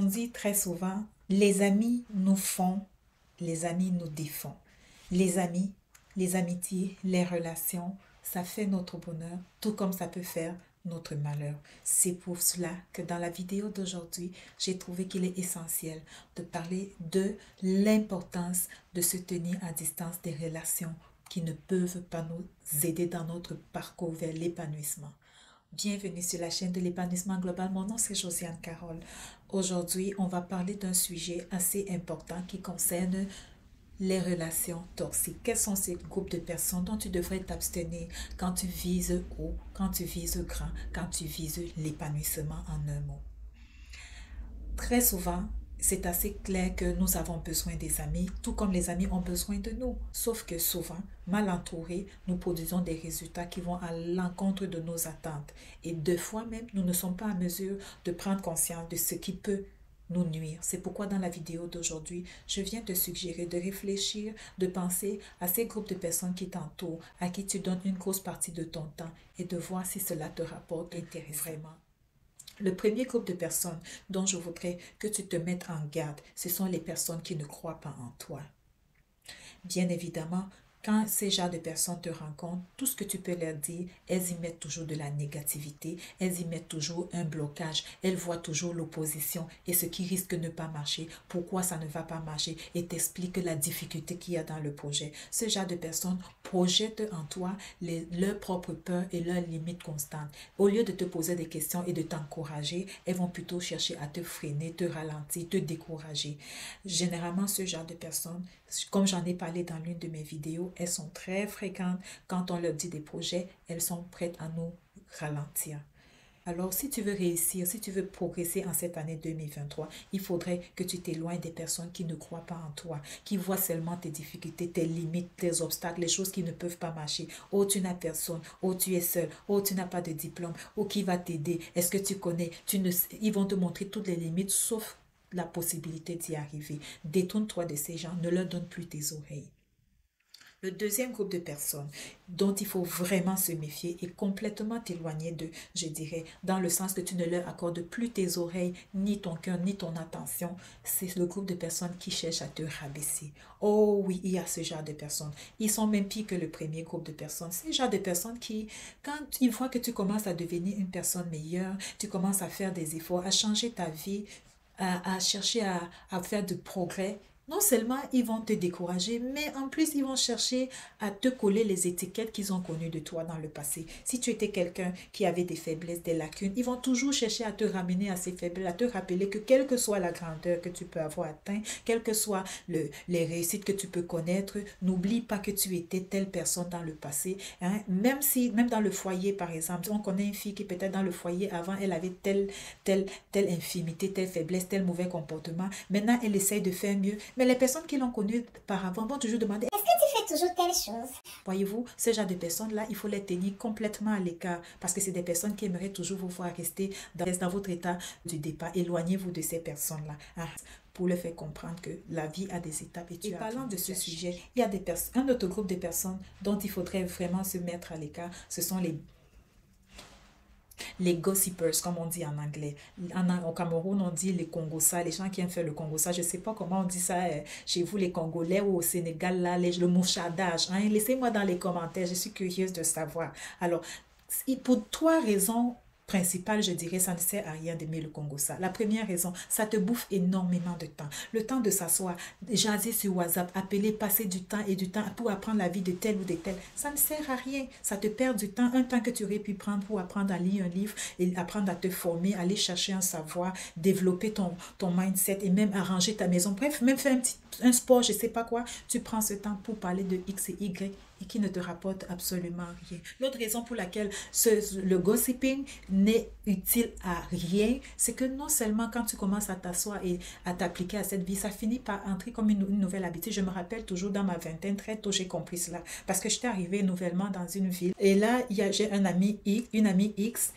dit très souvent, les amis nous font, les amis nous défont. Les amis, les amitiés, les relations, ça fait notre bonheur, tout comme ça peut faire notre malheur. C'est pour cela que dans la vidéo d'aujourd'hui, j'ai trouvé qu'il est essentiel de parler de l'importance de se tenir à distance des relations qui ne peuvent pas nous aider dans notre parcours vers l'épanouissement. Bienvenue sur la chaîne de l'épanouissement global. Mon nom c'est Josiane Carole. Aujourd'hui, on va parler d'un sujet assez important qui concerne les relations toxiques. Quels sont ces groupes de personnes dont tu devrais t'abstenir quand tu vises haut, quand tu vises grand, quand tu vises l'épanouissement en un mot? Très souvent, c'est assez clair que nous avons besoin des amis, tout comme les amis ont besoin de nous. Sauf que souvent, mal entourés, nous produisons des résultats qui vont à l'encontre de nos attentes. Et deux fois même, nous ne sommes pas en mesure de prendre conscience de ce qui peut nous nuire. C'est pourquoi dans la vidéo d'aujourd'hui, je viens te suggérer de réfléchir, de penser à ces groupes de personnes qui t'entourent, à qui tu donnes une grosse partie de ton temps et de voir si cela te rapporte intérêt vraiment. Le premier groupe de personnes dont je voudrais que tu te mettes en garde, ce sont les personnes qui ne croient pas en toi. Bien évidemment, quand ces genres de personnes te rencontrent, tout ce que tu peux leur dire, elles y mettent toujours de la négativité, elles y mettent toujours un blocage, elles voient toujours l'opposition et ce qui risque de ne pas marcher, pourquoi ça ne va pas marcher et t'expliquent la difficulté qu'il y a dans le projet. Ce genre de personnes projettent en toi leurs propres peurs et leurs limites constantes. Au lieu de te poser des questions et de t'encourager, elles vont plutôt chercher à te freiner, te ralentir, te décourager. Généralement, ce genre de personnes, comme j'en ai parlé dans l'une de mes vidéos, elles sont très fréquentes. Quand on leur dit des projets, elles sont prêtes à nous ralentir. Alors, si tu veux réussir, si tu veux progresser en cette année 2023, il faudrait que tu t'éloignes des personnes qui ne croient pas en toi, qui voient seulement tes difficultés, tes limites, tes obstacles, les choses qui ne peuvent pas marcher. Oh, tu n'as personne. Oh, tu es seul. Oh, tu n'as pas de diplôme. Oh, qui va t'aider? Est-ce que tu connais? Ils vont te montrer toutes les limites, sauf la possibilité d'y arriver. Détourne-toi de ces gens, ne leur donne plus tes oreilles. Le deuxième groupe de personnes dont il faut vraiment se méfier est complètement éloigné de, je dirais, dans le sens que tu ne leur accordes plus tes oreilles, ni ton cœur, ni ton attention. C'est le groupe de personnes qui cherchent à te rabaisser. Oh oui, il y a ce genre de personnes. Ils sont même pires que le premier groupe de personnes. C'est ce genre de personnes qui, quand ils voient que tu commences à devenir une personne meilleure, tu commences à faire des efforts, à changer ta vie, à chercher à faire de progrès, non seulement ils vont te décourager, mais en plus ils vont chercher à te coller les étiquettes qu'ils ont connues de toi dans le passé. Si tu étais quelqu'un qui avait des faiblesses, des lacunes, ils vont toujours chercher à te ramener à ces faiblesses, à te rappeler que quelle que soit la grandeur que tu peux avoir atteint, quelles que soient les réussites que tu peux connaître, n'oublie pas que tu étais telle personne dans le passé. Hein? Même dans le foyer par exemple, on connaît une fille qui peut-être dans le foyer avant, elle avait telle infimité, telle faiblesse, tel mauvais comportement. Maintenant, elle essaye de faire mieux. Mais les personnes qui l'ont connue auparavant vont toujours demander: est-ce que tu fais toujours telle chose? Voyez-vous, ce genre de personnes-là, il faut les tenir complètement à l'écart parce que c'est des personnes qui aimeraient toujours vous voir rester dans votre état du départ. Éloignez-vous de ces personnes-là. Ah, pour leur faire comprendre que la vie a des étapes. Et parlant de ce sujet, il y a un autre groupe de personnes dont il faudrait vraiment se mettre à l'écart. Ce sont les gossipers, comme on dit en anglais. Au Cameroun, on dit les Congossas, les gens qui aiment faire le Congossa. Je ne sais pas comment on dit ça chez vous, les Congolais, ou au Sénégal, là, le mouchardage. Hein? Laissez-moi dans les commentaires, je suis curieuse de savoir. Alors, pour trois raisons principale, je dirais, ça ne sert à rien d'aimer le Congossa. La première raison, ça te bouffe énormément de temps. Le temps de s'asseoir, jaser sur WhatsApp, appeler, passer du temps et du temps pour apprendre la vie de tel ou de tel, ça ne sert à rien. Ça te perd du temps, un temps que tu aurais pu prendre pour apprendre à lire un livre et apprendre à te former, aller chercher un savoir, développer ton mindset et même arranger ta maison. Bref, même faire un sport, je ne sais pas quoi. Tu prends ce temps pour parler de X et Y et qui ne te rapporte absolument rien. L'autre raison pour laquelle le gossiping n'est utile à rien, c'est que non seulement quand tu commences à t'asseoir et à t'appliquer à cette vie, ça finit par entrer comme une nouvelle habitude. Je me rappelle toujours dans ma vingtaine, très tôt, j'ai compris cela. Parce que j'étais arrivée nouvellement dans une ville. Et là, j'ai une amie X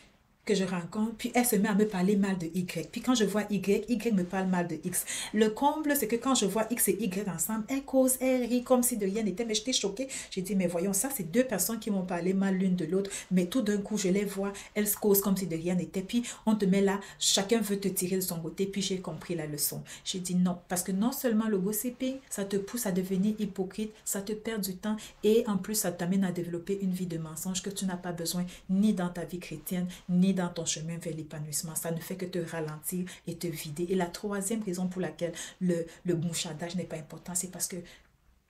que je rencontre, puis elle se met à me parler mal de Y. Puis quand je vois Y, Y me parle mal de X. Le comble, c'est que quand je vois X et Y ensemble, elle cause, elle rit comme si de rien n'était. Mais j'étais choquée. J'ai dit, mais voyons, ça, c'est deux personnes qui m'ont parlé mal l'une de l'autre. Mais tout d'un coup, je les vois, elles causent comme si de rien n'était. Puis on te met là, chacun veut te tirer de son côté. Puis j'ai compris la leçon. J'ai dit non, parce que non seulement le gossiping, ça te pousse à devenir hypocrite, ça te perd du temps et en plus, ça t'amène à développer une vie de mensonge que tu n'as pas besoin ni dans ta vie chrétienne, ni dans ton chemin vers l'épanouissement. Ça ne fait que te ralentir et te vider. Et la troisième raison pour laquelle le mouchardage n'est pas important, c'est parce que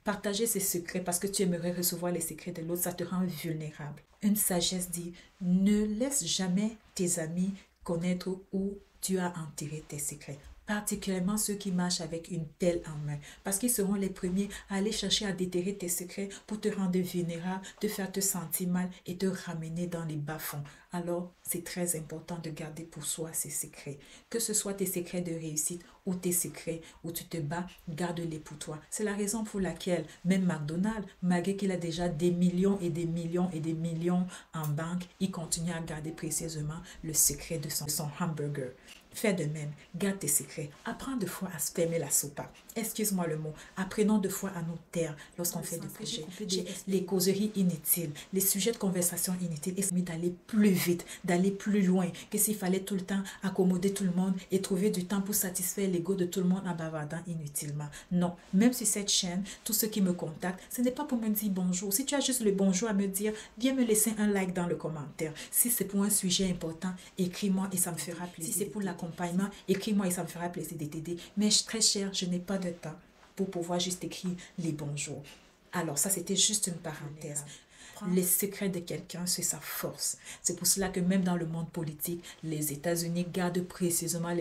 partager ses secrets, parce que tu aimerais recevoir les secrets de l'autre, ça te rend vulnérable. Une sagesse dit, ne laisse jamais tes amis connaître où tu as enterré tes secrets. Particulièrement ceux qui marchent avec une pelle en main. Parce qu'ils seront les premiers à aller chercher à déterrer tes secrets pour te rendre vulnérable, te faire te sentir mal et te ramener dans les bas-fonds. Alors, c'est très important de garder pour soi ces secrets. Que ce soit tes secrets de réussite ou tes secrets où tu te bats, garde-les pour toi. C'est la raison pour laquelle même McDonald's, malgré qu'il a déjà des millions et des millions et des millions en banque, il continue à garder précieusement le secret de son hamburger. Fais de même, garde tes secrets. Apprends de fois à se fermer la sopa. Excuse-moi le mot. Apprenons de fois à nous taire lorsqu'on fait des projets. Les causeries inutiles, les sujets de conversation inutiles, et d'aller plus vite, d'aller plus loin, que s'il fallait tout le temps accommoder tout le monde et trouver du temps pour satisfaire l'ego de tout le monde en bavardant inutilement. Non, même sur cette chaîne, tous ceux qui me contactent, ce n'est pas pour me dire bonjour. Si tu as juste le bonjour à me dire, viens me laisser un like dans le commentaire. Si c'est pour un sujet important, écris-moi et ça me fera plaisir. Si c'est pour l'accompagnement, écris-moi et ça me fera plaisir de t'aider. Mais très cher, je n'ai pas de temps pour pouvoir juste écrire les bonjours. Alors ça, c'était juste une parenthèse. Les secrets de quelqu'un, c'est sa force. C'est pour cela que même dans le monde politique, les États-Unis gardent précisément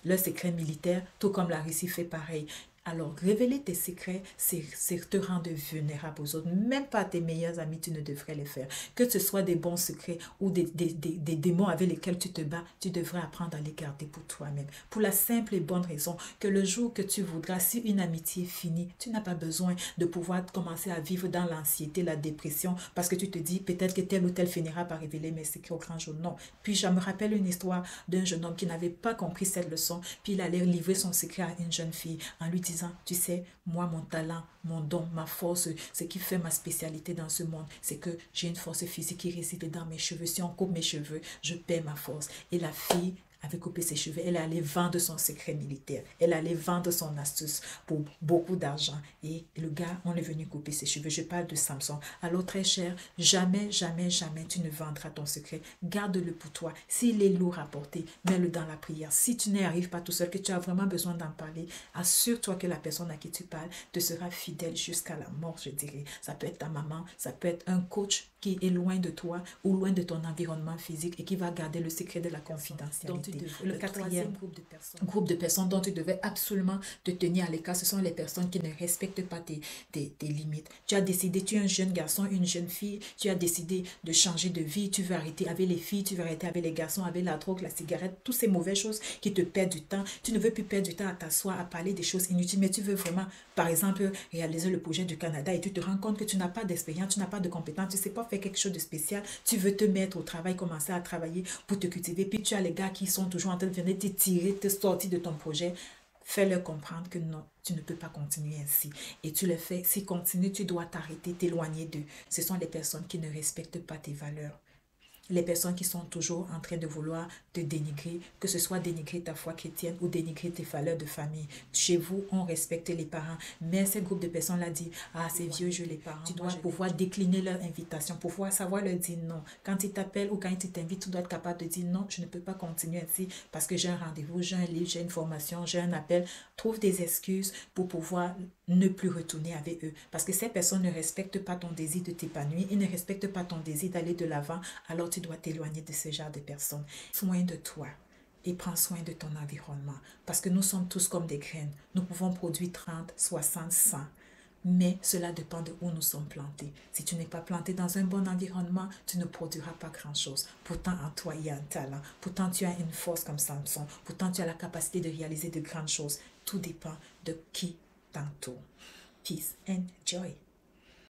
leurs secrets militaires, tout comme la Russie fait pareil. Alors, révéler tes secrets, c'est te rendre vulnérable aux autres. Même pas à tes meilleurs amis, tu ne devrais les faire. Que ce soit des bons secrets ou des démons avec lesquels tu te bats, tu devrais apprendre à les garder pour toi-même. Pour la simple et bonne raison que le jour que tu voudras, si une amitié finit, tu n'as pas besoin de pouvoir commencer à vivre dans l'anxiété, la dépression, parce que tu te dis peut-être que tel ou tel finira par révéler mes secrets au grand jour. Non. Puis je me rappelle une histoire d'un jeune homme qui n'avait pas compris cette leçon, puis il allait livrer son secret à une jeune fille en lui disant, tu sais, moi, mon talent, mon don, ma force, ce qui fait ma spécialité dans ce monde, c'est que j'ai une force physique qui réside dans mes cheveux. Si on coupe mes cheveux, je perds ma force. Et la fille avait coupé ses cheveux. Elle allait vendre son secret militaire. Elle allait vendre son astuce pour beaucoup d'argent. Et le gars, on est venu couper ses cheveux. Je parle de Samson. Alors, très cher, jamais, jamais, jamais tu ne vendras ton secret. Garde-le pour toi. S'il est lourd à porter, mets-le dans la prière. Si tu n'y arrives pas tout seul, que tu as vraiment besoin d'en parler, assure-toi que la personne à qui tu parles te sera fidèle jusqu'à la mort, je dirais. Ça peut être ta maman, ça peut être un coach qui est loin de toi ou loin de ton environnement physique et qui va garder le secret de la confidentialité. Le quatrième groupe de personnes dont tu devais absolument te tenir à l'écart, ce sont les personnes qui ne respectent pas tes limites. Tu as décidé, tu es un jeune garçon, une jeune fille, tu as décidé de changer de vie, tu veux arrêter avec les filles, tu veux arrêter avec les garçons, avec la drogue, la cigarette, toutes ces mauvaises choses qui te perdent du temps. Tu ne veux plus perdre du temps à t'asseoir, à parler des choses inutiles, mais tu veux vraiment, par exemple, réaliser le projet du Canada et tu te rends compte que tu n'as pas d'expérience, tu n'as pas de compétences, tu ne sais pas faire quelque chose de spécial, tu veux te mettre au travail, commencer à travailler pour te cultiver, puis tu as les gars qui sont toujours en train de venir te tirer, te sortir de ton projet. Fais-leur comprendre que non, tu ne peux pas continuer ainsi. Et tu le fais, si continue, tu dois t'arrêter, t'éloigner d'eux. Ce sont les personnes qui ne respectent pas tes valeurs. Les personnes qui sont toujours en train de vouloir te dénigrer, que ce soit dénigrer ta foi chrétienne ou dénigrer tes valeurs de famille. Chez vous, on respecte les parents, mais ces groupes de personnes-là disent, ah, c'est vieux jeu les parents. Tu dois pouvoir décliner leur invitation, pouvoir savoir leur dire non. Quand ils t'appellent ou quand ils t'invitent, tu dois être capable de dire non, je ne peux pas continuer ainsi parce que j'ai un rendez-vous, j'ai un livre, j'ai une formation, j'ai un appel. Trouve des excuses pour pouvoir ne plus retourner avec eux. Parce que ces personnes ne respectent pas ton désir de t'épanouir, ils ne respectent pas ton désir d'aller de l'avant, alors tu dois t'éloigner de ce genre de personnes. Soin de toi et prends soin de ton environnement. Parce que nous sommes tous comme des graines. Nous pouvons produire 30, 60, 100. Mais cela dépend de où nous sommes plantés. Si tu n'es pas planté dans un bon environnement, tu ne produiras pas grand-chose. Pourtant, en toi, il y a un talent. Pourtant, tu as une force comme Samson. Pourtant, tu as la capacité de réaliser de grandes choses. Tout dépend de qui t'entoure. Peace and joy.